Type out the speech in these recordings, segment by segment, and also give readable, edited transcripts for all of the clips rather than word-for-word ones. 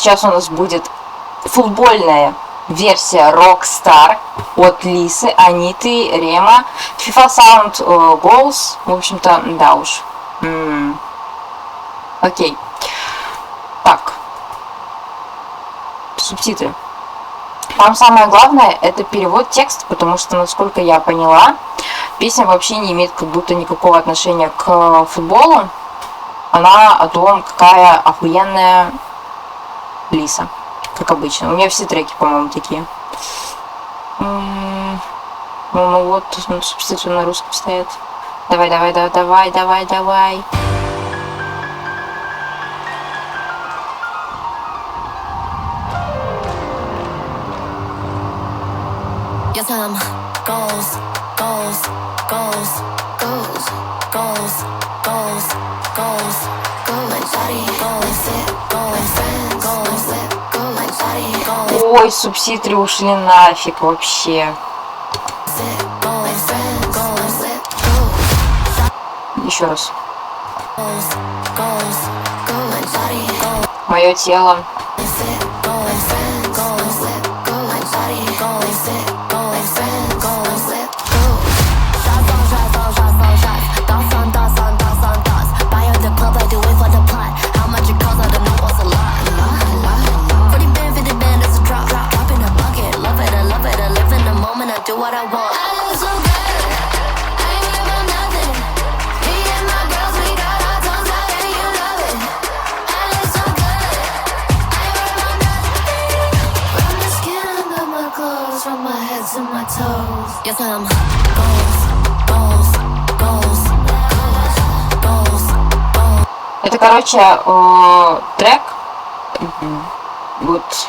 сейчас у нас будет футбольная версия Rockstar от Лисы, Аниты, Рема. FIFA Sound Goals. В общем-то, да уж. Окей. Так. Субтитры. Там самое главное это перевод текста, потому что, насколько я поняла, песня вообще не имеет как будто никакого отношения к футболу. Она о том, какая охуенная Лиса. Как обычно. У меня все треки, по-моему, такие. Ну вот, субтитры на русском стоят. Давай. Yes, I'm goals. Ой, субтитры ушли нафиг вообще. Еще раз. Мое тело. Yes, I'm Это, короче, трек. Вот.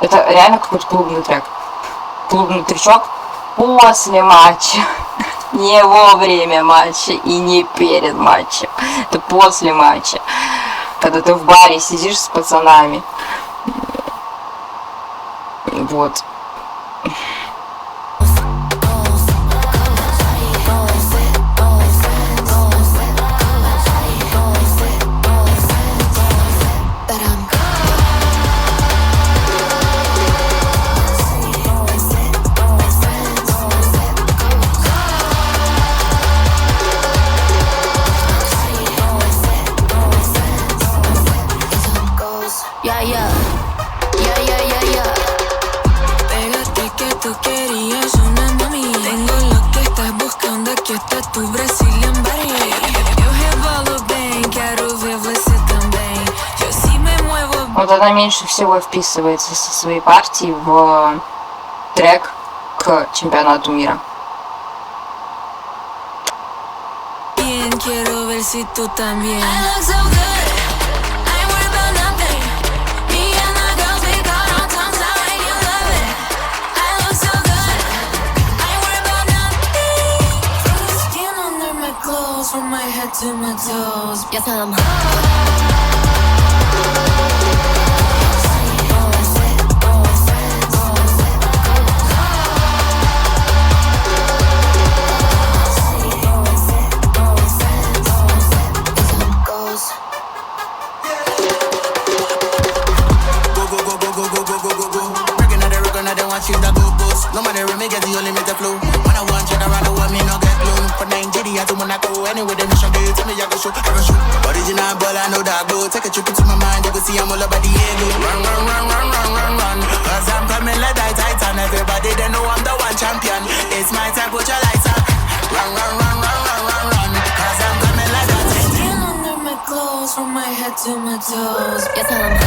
Это реально какой-то клубный трек. Клубный тречок после матча. Не во время матча и не перед матчем. Это после матча. Когда ты в баре сидишь с пацанами. Вот. Pégate que tú querías una mami. Tengo lo que estás buscando, aqui está tu Brazilian body. Eu rebolo bem, quero ver você também. Eu se me muevo. Вот она меньше всего вписывается со своей партией в трек к чемпионату мира. Bien, quiero ver si tú también. From my head to my toes. Yes, I'm no matter what, make it the only make the flow. When I want you around the world, me no get glow. For Nigeria to Monaco, anywhere the mission day, tell me I go show. Original ball, I know that go. Take a trip into my mind, you can see I'm all about the ego. Run. Cause I'm coming like that Titan. Everybody they know I'm the one champion. It's my time, put your lights up. Run. Cause I'm coming like that Titan. skin under my clothes, from my head to my toes. Yes, I'm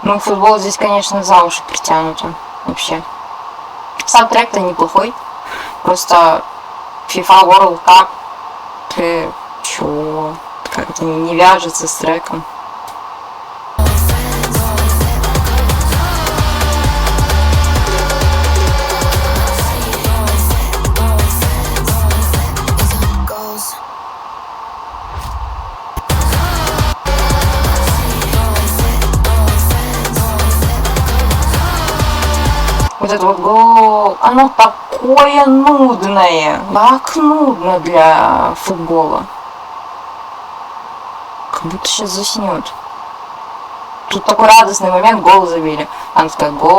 Ну, футбол здесь, конечно, за уши притянуто. Вообще. Сам трек-то неплохой. Просто FIFA World Cup. Чё? Как-то не вяжется с треком. Вот это вот гол, оно такое нудное, так нудно для футбола. Как будто сейчас заснет. Тут такой радостный момент, гол забили. Она такая, гол.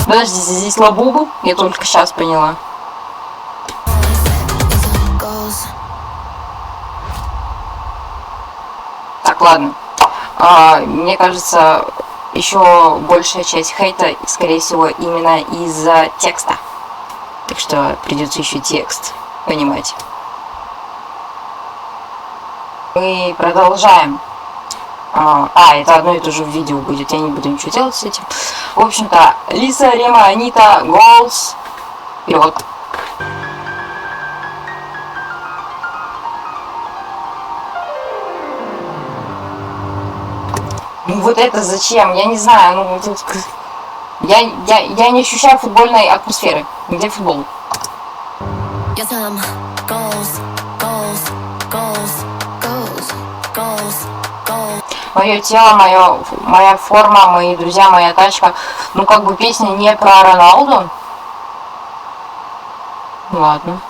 Подождите, здесь Лабубу? Я только сейчас поняла. Так, ладно. Мне кажется, еще большая часть хейта, скорее всего, именно из-за текста. Так что придется еще текст понимать. Мы продолжаем. Это одно и то же в видео будет, я не буду ничего делать с этим. В общем-то, Лиса, Рема, Анита, Голс. Вперед. Ну вот это зачем? Я не знаю, ну тут... Я не ощущаю футбольной атмосферы. Где футбол? Мое тело, моя форма, мои друзья, моя тачка. Ну как бы песня не про Роналду. Ладно.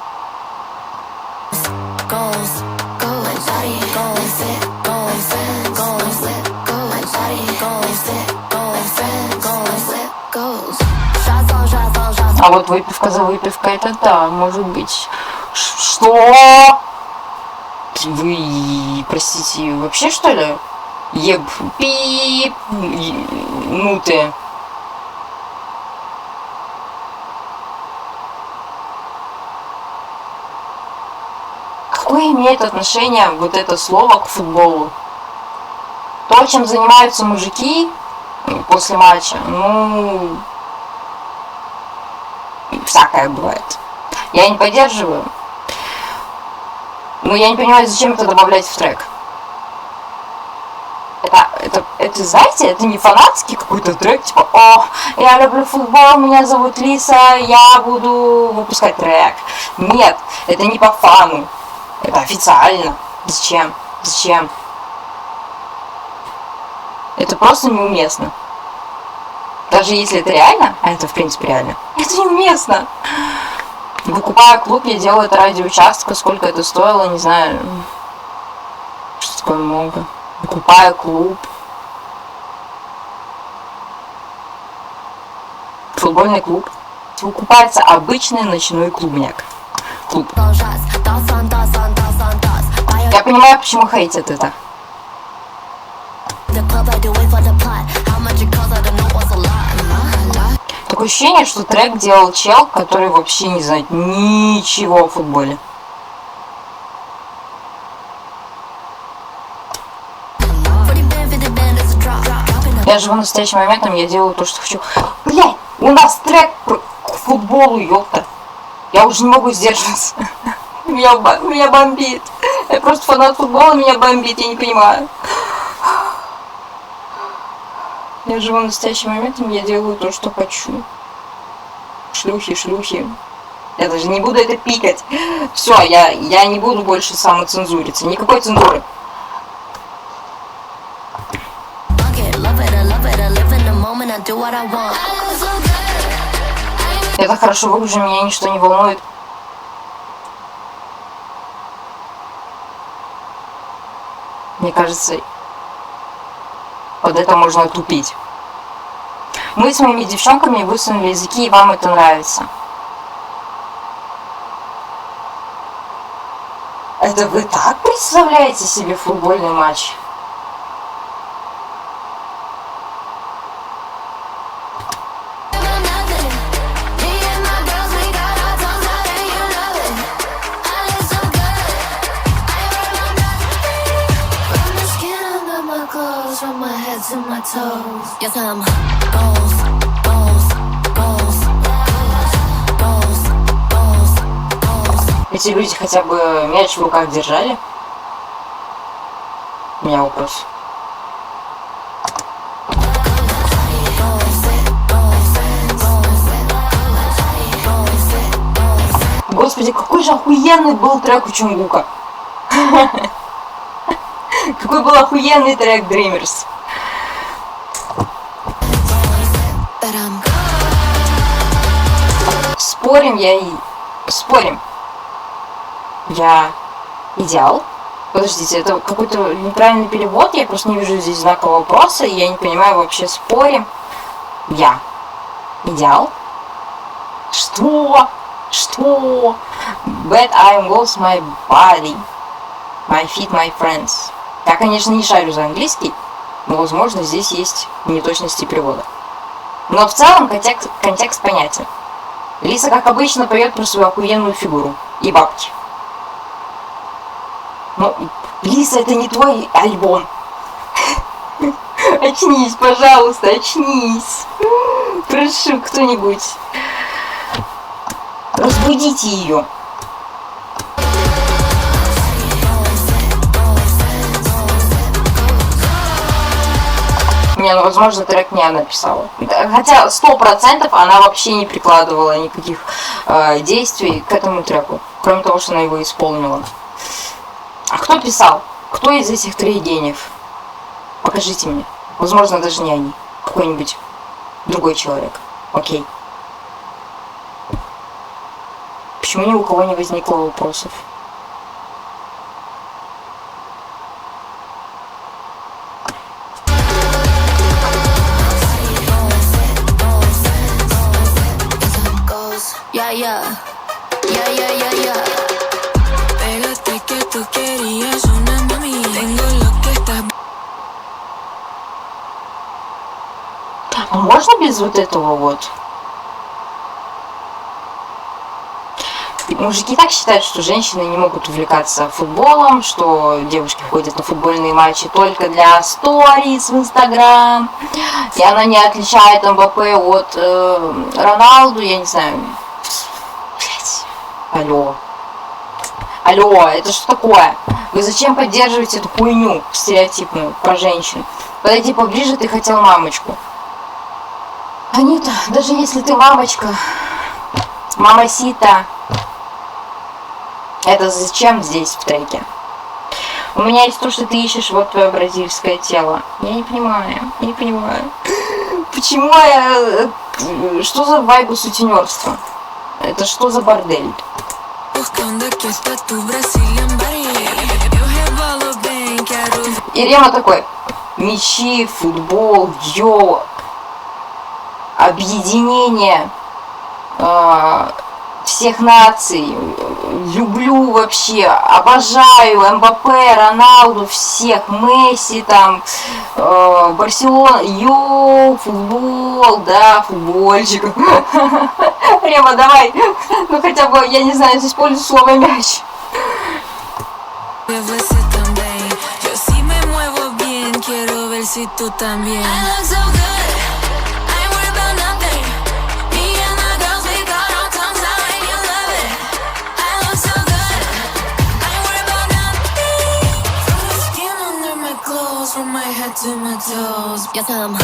А вот выпивка за выпивкой, это да, может быть. Что? Вы, простите, вообще что ли? Пип, ну ты. Какое имеет отношение вот это слово к футболу? То, чем занимаются мужики после матча, ну, всякое бывает. Я не поддерживаю. Но я не понимаю, зачем это добавлять в трек. Это, знаете, это не фанатский какой-то трек, типа, о, я люблю футбол, меня зовут Лиса, я буду выпускать трек. Нет, это не по фану. Это официально. Зачем? Зачем? Это просто неуместно. Даже если это реально, а это в принципе реально, это неуместно. Выкупая клуб, я делаю это ради участка. Сколько это стоило, не знаю. Что такое много. Выкупая клуб. Футбольный клуб. Выкупается обычный ночной клубняк. Клуб. Я понимаю, почему хейтят это. Такое ощущение, что трек делал чел, который вообще не знает ничего о футболе. Я живу настоящим моментом, я делаю то, что хочу. Блядь, у нас трек к футболу, ёпта. Я уже не могу сдерживаться. Меня бомбит. Я просто фанат футбола, меня бомбит, я не понимаю. Я живу настоящим моментом, я делаю то, что хочу. Шлюхи, шлюхи. Я даже не буду это пикать. Все, я не буду больше самоцензуриться. Никакой цензуры. Я так хорошо выгляжу, меня ничто не волнует. Мне кажется, под это можно тупить. Мы с моими девчонками высунули языки, и вам это нравится. Это вы так представляете себе футбольный матч? Yes, I'm goals, goals, goals, goals, goals, goals. Эти люди хотя бы мяч в руках держали? У меня вопрос. Господи, какой же охуенный был трек у Чунгука. Какой был охуенный трек Dreamers. Спорим, Спорим. Я идеал. Подождите, это какой-то неправильный перевод, я просто не вижу здесь знака вопроса, и я не понимаю вообще, спорим. Я идеал? Что? Что? But I am goes my body, my feet, my friends. Я, конечно, не шарю за английский, но, возможно, здесь есть неточности перевода. Но в целом контекст понятен. Лиса, как обычно, поет про свою охуенную фигуру и бабки. Ну, Лиса, это не твой альбом. Очнись, пожалуйста, очнись. Прошу, кто-нибудь. Разбудите ее. Не, ну, возможно, трек не она писала. Хотя 100% она вообще не прикладывала никаких действий к этому треку. Кроме того, что она его исполнила. А кто писал? Кто из этих 3 гениев? Покажите мне. Возможно, даже не они. Какой-нибудь другой человек. Окей. Почему ни у кого не возникло вопросов? Pégate que tú querías una mami. Tengo lo que estás. А можно без вот этого вот? Мужики так считают, что женщины не могут увлекаться футболом, что девушки ходят на футбольные матчи только для сторис в Инстаграм, и она не отличает МБП от Роналду, я не знаю. Блять. Алло, это что такое? Вы зачем поддерживаете эту хуйню стереотипную про женщин? Подойди поближе, ты хотел мамочку. Анита, даже если ты мамочка, мамасита, это зачем здесь в треке? У меня есть то, что ты ищешь, вот твое бразильское тело. Я не понимаю. Почему я... Что за вайбы сутенерства? Это что за бордель? И Рема такой: мечи, футбол, объединение всех наций, люблю вообще, обожаю МБП, Роналду, всех, Месси, там, Барселона, футбол, да, футбольчик. Рема, давай, ну хотя бы, я не знаю, используй слово мяч. From my head to my toes. Я сам.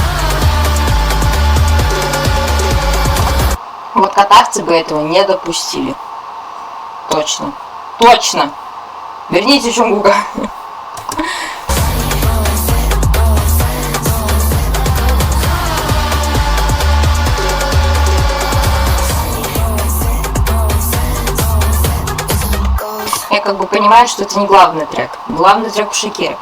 Вот катарцы бы этого не допустили. Точно. Верните Чунгука. Я как бы понимаю, что это не главный трек. Главный трек у Шакиры.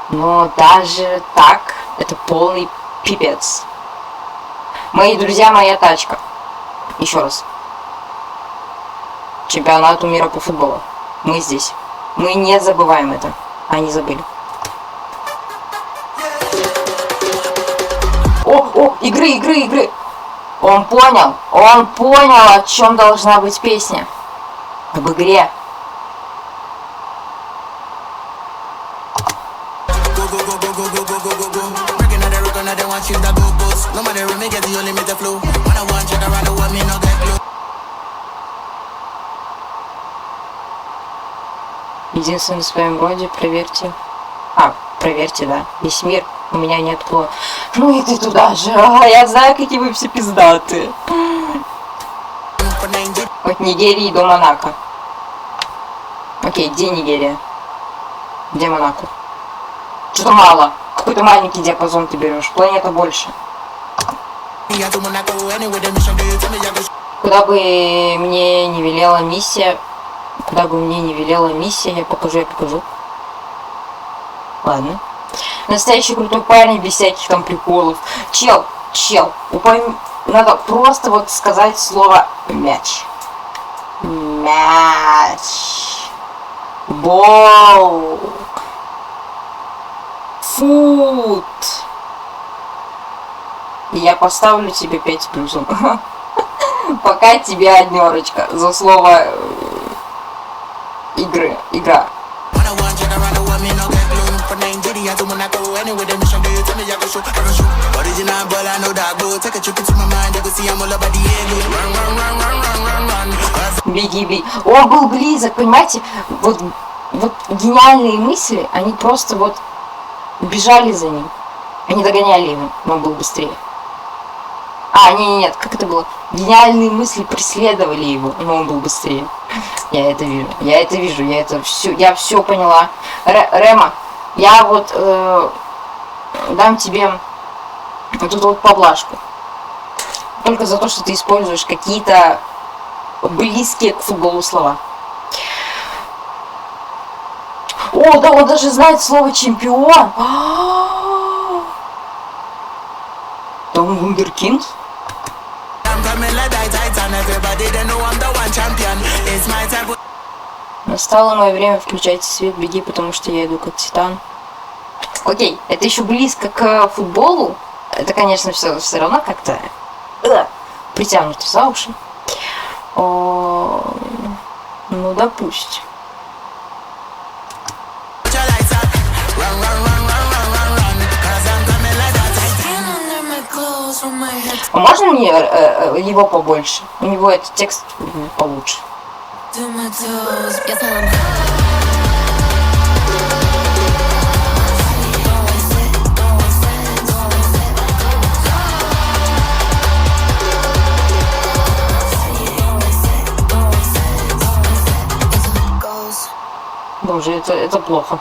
Но даже так, это полный пипец. Мои друзья, моя тачка. Еще раз. Чемпионату мира по футболу. Мы здесь. Мы не забываем это. Они забыли. О, игры. Он понял, о чем должна быть песня. Об игре. Единственный в своем роде, проверьте. Проверьте, да. Весь мир, у меня нет плода. Ну и ты туда же. Я знаю, какие вы все пиздатые. От Нигерии до Монако. Окей, где Нигерия? Где Монако? Что-то мало. Какой-то маленький диапазон ты берешь. Планета больше. Yeah, to Monaco, anyway, the mission, they tell me I go shoot. Куда бы мне не велела миссия, я покажу. Ладно. Настоящий крутой парень, без всяких там приколов. Чел, надо просто вот сказать слово мяч. Мяч. Бол. Фут. И я поставлю тебе 5 с плюсом. Пока тебе 1 за слово игра. When I want you to run away, me no get gloom. From Nigeria to Monaco, anyway, the mission, they tell me I go shoot. Original ball, I know that go. Take a trip into my mind, you go see I'm all about the ego. Run. Беги. Он был близок, понимаете? Вот гениальные мысли, они просто вот бежали за ним. Они догоняли его, но он был быстрее. Нет, как это было? Гениальные мысли преследовали его, но он был быстрее. Я это вижу, я все поняла. Рема, я вот дам тебе вот эту вот поблажку. Только за то, что ты используешь какие-то близкие к футболу слова. О, да, он даже знает слово чемпион. Да он вундеркинд. Настало мое время, включайте свет, беги, потому что я иду как титан. Окей, это еще близко к футболу. Это, конечно, все равно как-то притянуто за уши. Ну, допустим. А можно мне его побольше? У него этот текст получше. Боже, это плохо.